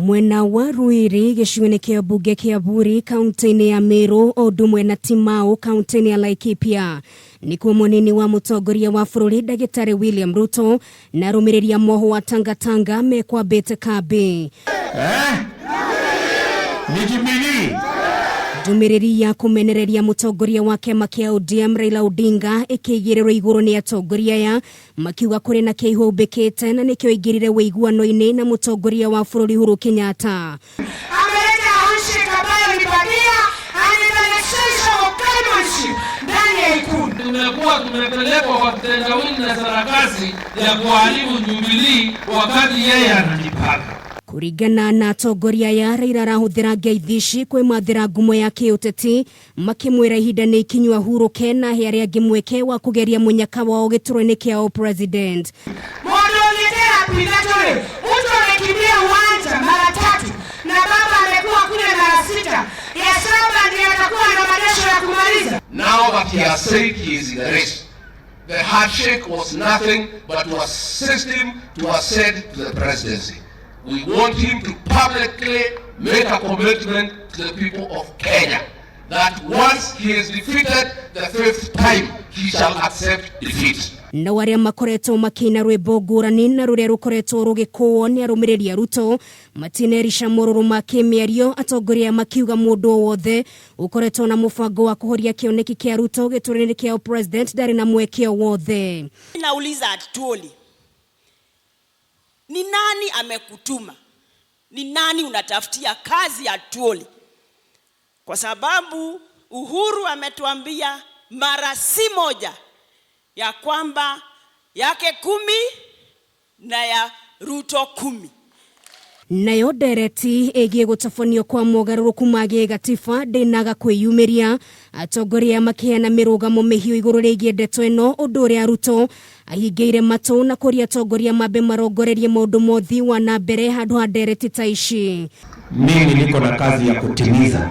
Mwena wa Ruiri gĩcigo-inĩ kĩa mbunge kĩa Buri kaunti-inĩ ya Meru o ũndũ ũmwe na Timau kaunti-inĩ ya Laikipia nĩkuo mũnini wa mũtongoria wa bũrũri Ndagĩtarĩ William Ruto na arũmĩrĩri a moho wa Tangatanga mekwambĩte kambĩ. Ni Jubilee. Ndũmĩrĩri ya kũmenereria mũtongoria wa kĩama kĩa ODM Raila Odinga ĩkĩigĩrĩrwo igũrũ nĩ atongoria aya makiuga kũrĩ na kĩihũmbĩkĩte na nĩkĩo ingĩrire wĩiguano-inĩ na mũtongoria wa bũrũri Uhuru Kenyatta. Ameleta handshake ambayo ilibakia anaonyesha ukarimu ndani ya ikulu. Tumekuwa tumepelekwa kwa kitendawili na sarakasi ya kuharibu Jubilee wakati yeye anajipanga. Kurigana na atongoria ya Raila arahuthira ngeithi kwĩmathĩra ngumo ya kiuteti makĩmwĩra ihinda nĩ ikinyu ahurũke na arĩa angĩ mweke wa kũgeria mũnyaka wao gĩturwa-inĩ kĩa president. Mũndũ ũngĩtera pinatore, mtu amekimbia uwanja mara 3 na baba amekuwa kule mara 6. Ya 7 ndiye atakuwa na madesho ya kumaliza. Now that he has said he is in the race, the handshake was nothing but to assist him to ascend to the presidency. We want him to publicly make a commitment to the people of Kenya that once he is defeated the 5th time, he shall accept defeat. Na warĩa makoretwo makĩina rwĩmbo ngũrani na rũrĩa rũkoretwo rũgĩkũũo nĩ arũmĩrĩri a Ruto matinerisha morũrũ ma kĩmĩario atongoria makiuga mũndũ wothe ũkoretwo na mũbango wa kũhoria kĩoneki kĩa Ruto gĩturwa-inĩ kĩa president ndarĩ na mweke wothe. Nauliza atuoli, ni nani amekutuma? Ni nani unatafutia kazi atuoli? Kwa sababu Uhuru ametuambia mara si moja ya kwamba yake 10 na ya Ruto 10. Nayo ndereti ĩgiĩ gũtabanio kwa mogarũrũku ma gatiba ndĩnaga kwĩyumĩria atongoria makĩheana mĩrũgamo mĩhiũ igũrũ rĩgiĩ ndeto ĩno ũndũ ũrĩa Ruto ahingĩire matũ na kũria atongoria mambe marongorerie maũndũ mothi wa na mbere handũ ha ndereti ta ici. Mimi niko na kazi ya kutimiza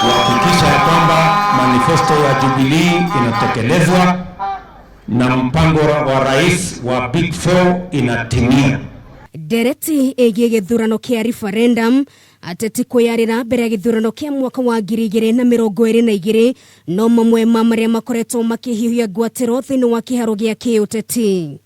kuhakikisha ya kwamba manifesto ya Jubilee inatekelezwa na mpango wa rais wa Big 4 inatimia. Ndereti ĩgiĩ gĩthurano kĩa referendum ateti kwĩyarĩra mbere ya gĩthurano kĩa mwaka wa 2022 no mamwe ma marĩa makoretwo makĩhiũhia ngwatĩro thĩinĩ wa kĩharo gĩa kiuteti.